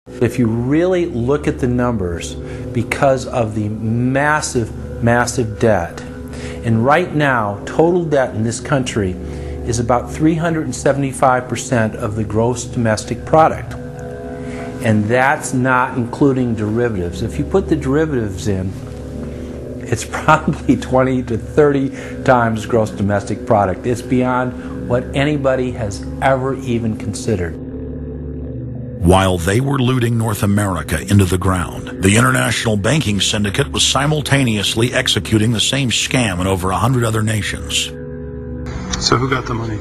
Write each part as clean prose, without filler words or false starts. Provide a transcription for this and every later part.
If you really look at the numbers, because of the massive debt, and right now total debt in this country is about 375% of the gross domestic product, and that's not including derivatives. If you put the derivatives in, it's probably 20 to 30 times gross domestic product. It's beyond what anybody has ever even considered. While they were looting North America into the ground, the international banking syndicate was simultaneously executing the same scam in over 100 other nations. So who got the money?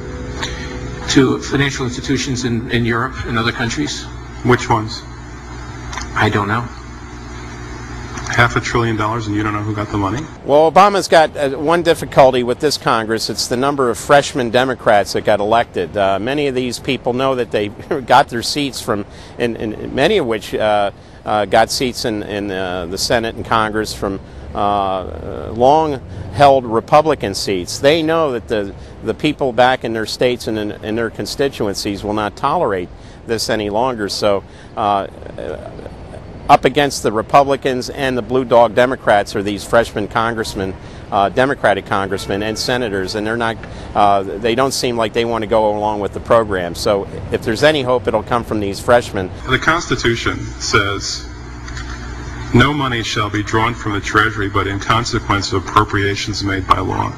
To financial institutions in Europe and other countries. Which ones? I don't know. $500 billion and you don't know who got the money? Well, Obama's got one difficulty with this Congress. It's the number of freshman Democrats that got elected. Many of these people know that they got their seats from, and many of which got seats in the Senate and Congress from long-held Republican seats. They know that the people back in their states and in their constituencies will not tolerate this any longer. So up against the Republicans and the blue dog Democrats are these freshman congressmen, Democratic congressmen and senators, and they're not. They don't seem like they want to go along with the program. So if there's any hope, it'll come from these freshmen. The Constitution says no money shall be drawn from the Treasury, but in consequence of appropriations made by law.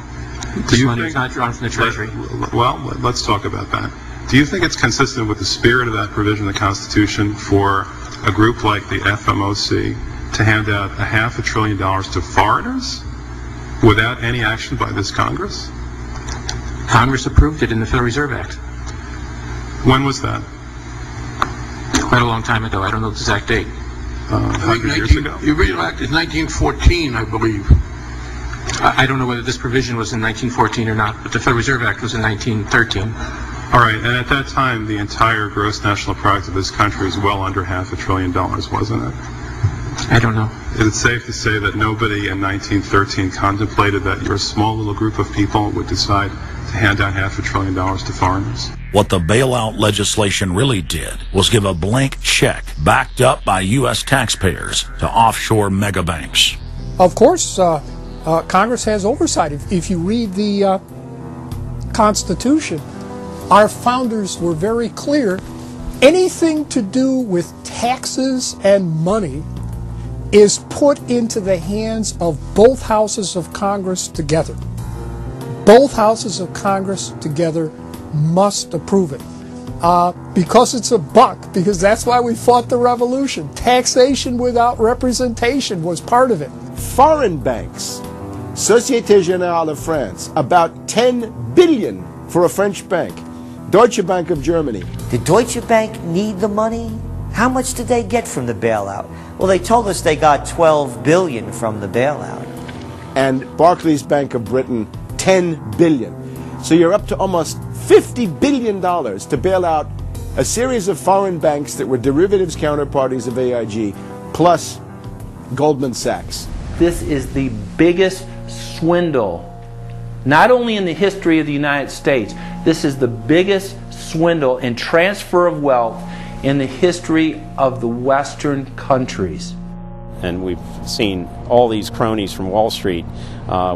This money is not drawn from the Treasury. Well, let's talk about that. Do you think it's consistent with the spirit of that provision of the Constitution for a group like the FMOC to hand out $500 billion to foreigners without any action by this Congress? Congress approved it in the Federal Reserve Act. When was that? Quite a long time ago. I don't know the exact date. 100 years ago? The original act is 1914, I believe. I don't know whether this provision was in 1914 or not, but the Federal Reserve Act was in 1913. All right, and at that time, the entire gross national product of this country was well under $500 billion, wasn't it? I don't know. Is it safe to say that nobody in 1913 contemplated that your small little group of people would decide to hand out $500 billion to foreigners? What the bailout legislation really did was give a blank check backed up by U.S. taxpayers to offshore megabanks. Of course, Congress has oversight. If you read the Constitution, our founders were very clear. Anything to do with taxes and money is put into the hands of both houses of Congress together. Both houses of Congress together must approve it. Because it's a buck, because that's why we fought the revolution. Taxation without representation was part of it. Foreign banks, Société Générale of France, about 10 billion for a French bank. Deutsche Bank of Germany. Did Deutsche Bank need the money? How much did they get from the bailout? Well, they told us they got $12 billion from the bailout. And Barclays Bank of Britain, 10 billion. So you're up to almost $50 billion to bail out a series of foreign banks that were derivatives counterparties of AIG, plus Goldman Sachs. This is the biggest swindle, not only in the history of the United States, this is the biggest swindle and transfer of wealth in the history of the Western countries. And we've seen all these cronies from Wall Street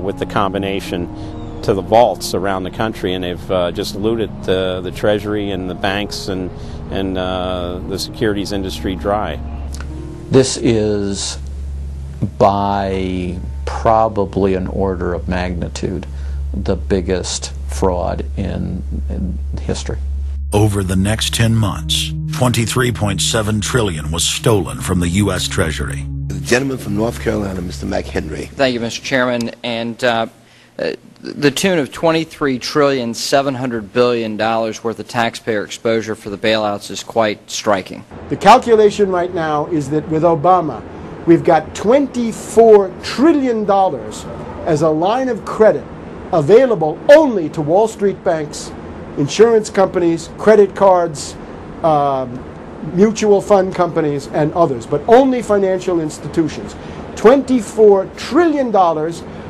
with the combination to the vaults around the country, and they've just looted the Treasury and the banks and the securities industry dry. This is by probably an order of magnitude the biggest fraud in history. Over the next 10 months, $23.7 trillion was stolen from the U.S. Treasury. The gentleman from North Carolina, Mr. McHenry. Thank you, Mr. Chairman. And the tune of $23.7 trillion worth of taxpayer exposure for the bailouts is quite striking. The calculation right now is that with Obama, we've got $24 trillion as a line of credit available only to Wall Street banks, insurance companies, credit cards, mutual fund companies, and others, but only financial institutions. $24 trillion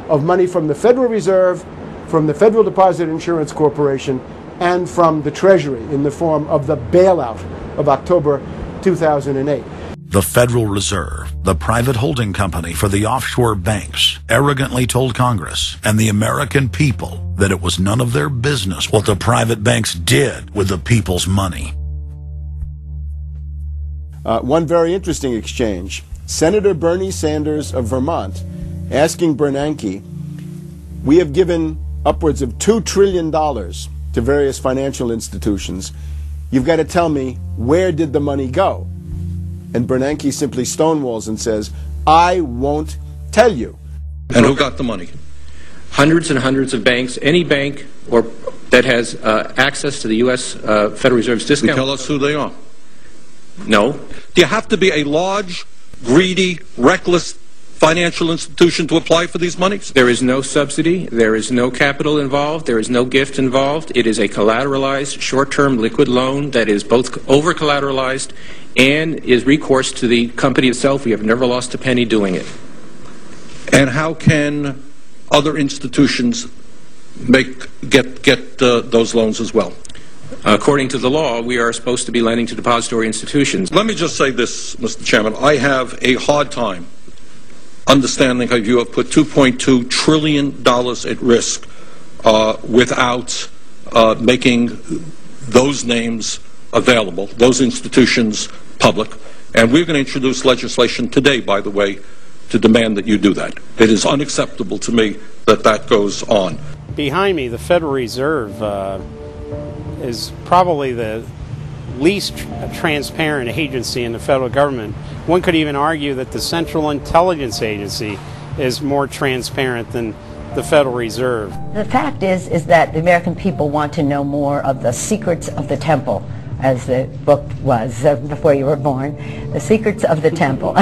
of money from the Federal Reserve, from the Federal Deposit Insurance Corporation, and from the Treasury in the form of the bailout of October 2008. The Federal Reserve, the private holding company for the offshore banks, arrogantly told Congress and the American people that it was none of their business what the private banks did with the people's money. One very interesting exchange. Senator Bernie Sanders of Vermont asking Bernanke, we have given upwards of $2 trillion to various financial institutions. You've got to tell me, where did the money go? And Bernanke simply stonewalls and says, I won't tell you. And who got the money? Hundreds and hundreds of banks. Any bank that has access to the U.S. Federal Reserve's discount. Tell us who they are. No. Do you have to be a large, greedy, reckless financial institution to apply for these monies? There is no subsidy. There is no capital involved. There is no gift involved. It is a collateralized, short-term liquid loan that is both over-collateralized and is recourse to the company itself. We have never lost a penny doing it. And how can other institutions get those loans as well? According to the law, we are supposed to be lending to depository institutions. Let me just say this, Mr. Chairman. I have a hard time understanding how you have put $2.2 trillion at risk without making those names available, those institutions public. And we're going to introduce legislation today, by the way, to demand that you do that. It is unacceptable to me that that goes on. Behind me, the Federal Reserve is probably the least transparent agency in the federal government. One could even argue that the Central Intelligence Agency is more transparent than the Federal Reserve. The fact is that the American people want to know more of the secrets of the temple, as the book was before you were born. The secrets of the temple.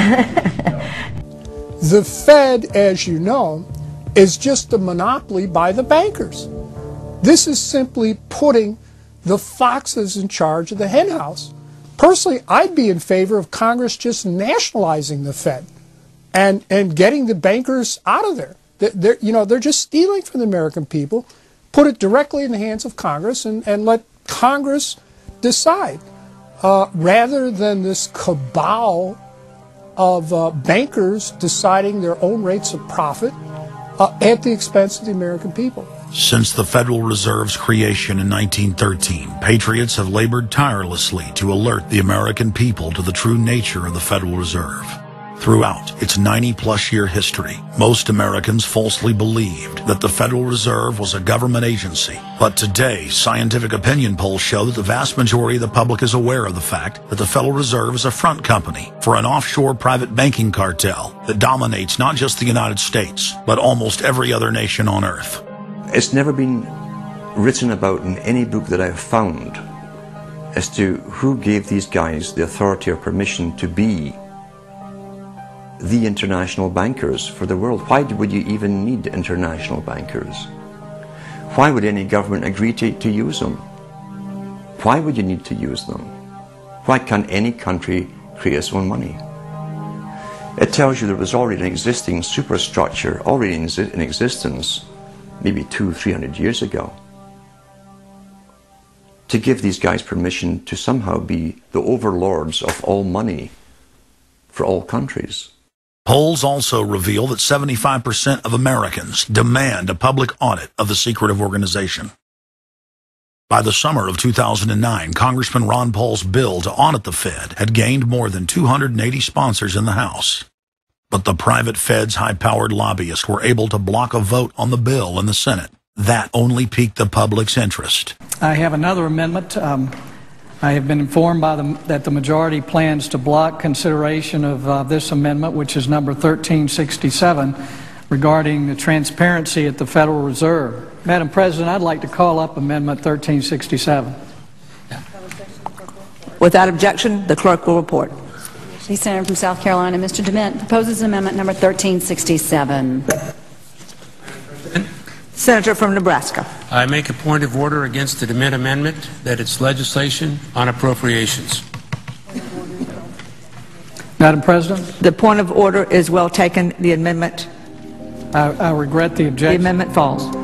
The Fed, as you know, is just a monopoly by the bankers. This is simply putting the foxes in charge of the henhouse. Personally, I'd be in favor of Congress just nationalizing the Fed and getting the bankers out of there. They're just stealing from the American people. Put it directly in the hands of Congress and let Congress decide, rather than this cabal of bankers deciding their own rates of profit at the expense of the American people. Since the Federal Reserve's creation in 1913, patriots have labored tirelessly to alert the American people to the true nature of the Federal Reserve. Throughout its 90-plus-year history, most Americans falsely believed that the Federal Reserve was a government agency. But today, scientific opinion polls show that the vast majority of the public is aware of the fact that the Federal Reserve is a front company for an offshore private banking cartel that dominates not just the United States, but almost every other nation on Earth. It's never been written about in any book that I've found as to who gave these guys the authority or permission to be the international bankers for the world. Why would you even need international bankers? Why would any government agree to use them? Why would you need to use them? Why can't any country create its own money? It tells you there was already an existing superstructure, already in existence, maybe 200-300 years ago, to give these guys permission to somehow be the overlords of all money for all countries. Polls also reveal that 75% of Americans demand a public audit of the secretive organization. By the summer of 2009, Congressman Ron Paul's bill to audit the Fed had gained more than 280 sponsors in the House. But the private Fed's high-powered lobbyists were able to block a vote on the bill in the Senate. That only piqued the public's interest. I have another amendment. I have been informed that the majority plans to block consideration of this amendment, which is number 1367, regarding the transparency at the Federal Reserve. Madam President, I'd like to call up Amendment 1367. Without objection, the clerk will report. The Senator from South Carolina, Mr. DeMint, proposes amendment number 1367. Senator from Nebraska. I make a point of order against the DeMint amendment that it's legislation on appropriations. Madam President? The point of order is well taken. The amendment. I regret the objection. The amendment falls.